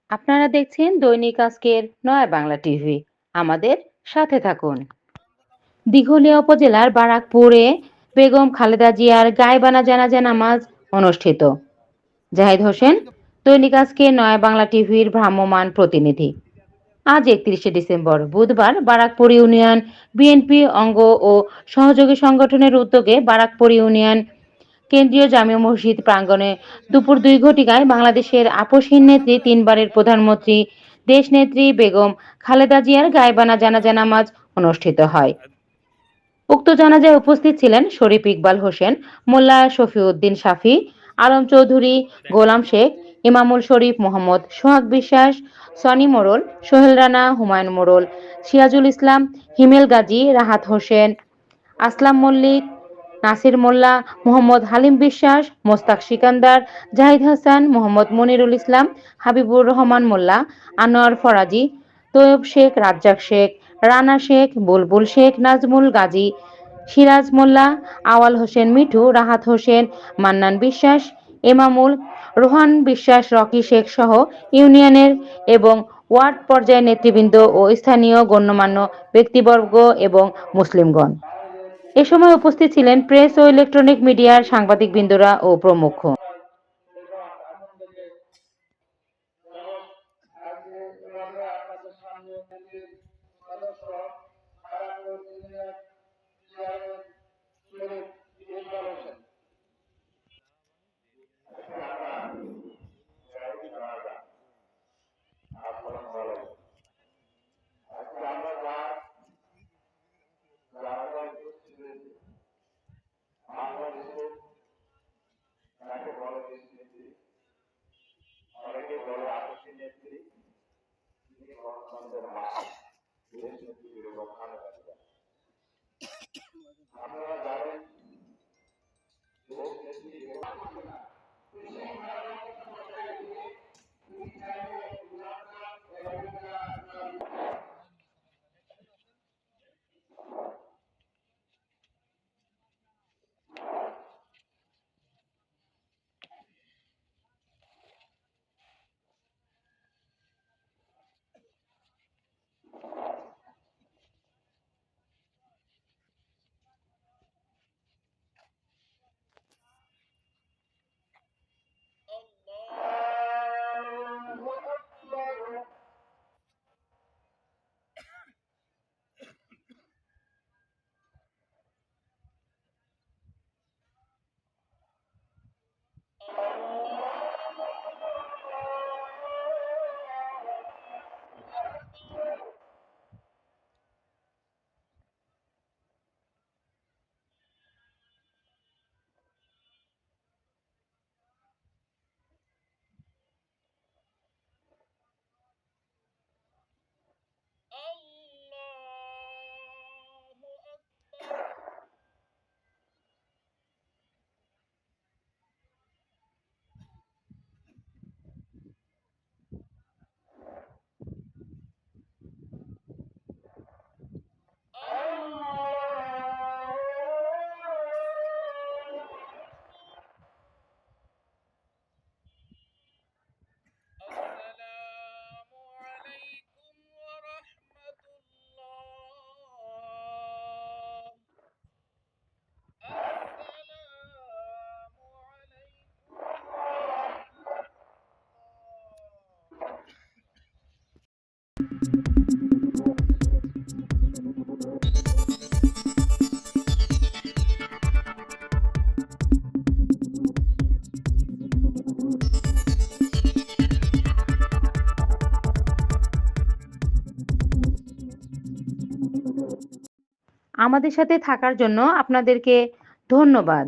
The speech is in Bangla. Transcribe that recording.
আপনারা দেখছেন দৈনিক আজকের নয়া বাংলা টিভি। আমাদের সাথে থাকুন। দিঘলিয়া উপজেলার বারাকপুরে বেগম খালেদা জিয়ার গায়েবানা জানাজা নামাজ অনুষ্ঠিত। জাহিদ হোসেন, দৈনিক আজকের নয়া বাংলা টিভির ভ্রাম্যমাণ প্রতিনিধি। আজ 31শে ডিসেম্বর বুধবার বারাকপুর ইউনিয়ন বিএনপি অঙ্গ ও সহযোগী সংগঠনের উদ্যোগে বারাকপুর ইউনিয়ন কেন্দ্রীয় জামে মসজিদ প্রাঙ্গণে দুপুর 2 ঘটিকায় বাংলাদেশের আপসহীন নেত্রী, তিনবারের প্রধানমন্ত্রী, দেশনেত্রী বেগম খালেদা জিয়ার গায়েবানা জানাজা নামাজ অনুষ্ঠিত হয়। উক্ত জানাজায় উপস্থিত ছিলেন শরীফ ইকবাল হোসেন, মোল্লা শফিউদ্দিন শাফি, আলম চৌধুরী, গোলাম শেখ, ইমামুল শরীফ, মোহাম্মদ সোহাগ বিশ্বাস, সনি মোড়ল, সোহেল রানা, হুমায়ুন মোড়ল, সিরাজুল ইসলাম, হিমেল গাজী, রাহাত হোসেন, আসলাম মল্লিক, নাসির মোল্লা, মোহাম্মদ হালিম বিশ্বাস, মোস্তাক সিকান্দার, জাহিদ হাসান, মোহাম্মদ মনিরুল ইসলাম, হাবিবুর রহমান মোল্লা, আনোয়ার ফরাজি, তৈয়ব শেখ, রাজ্জাক শেখ, রানা শেখ, বুলবুল শেখ, নাজমুল গাজী, সিরাজ মোল্লা, আওয়াল হোসেন মিঠু, রাহাত হোসেন, মান্নান বিশ্বাস, এমামুল, রোহান বিশ্বাস, রকি শেখ সহ ইউনিয়নের এবং ওয়ার্ড পর্যায়ের নেতৃবৃন্দ ও স্থানীয় গণ্যমান্য ব্যক্তিবর্গ এবং মুসলিমগণ। এ সময় উপস্থিত ছিলেন প্রেস ও ইলেকট্রনিক মিডিয়ার সাংবাদিকবৃন্দরা ও প্রমুখ। আমাদের সাথে থাকার জন্য আপনাদেরকে ধন্যবাদ।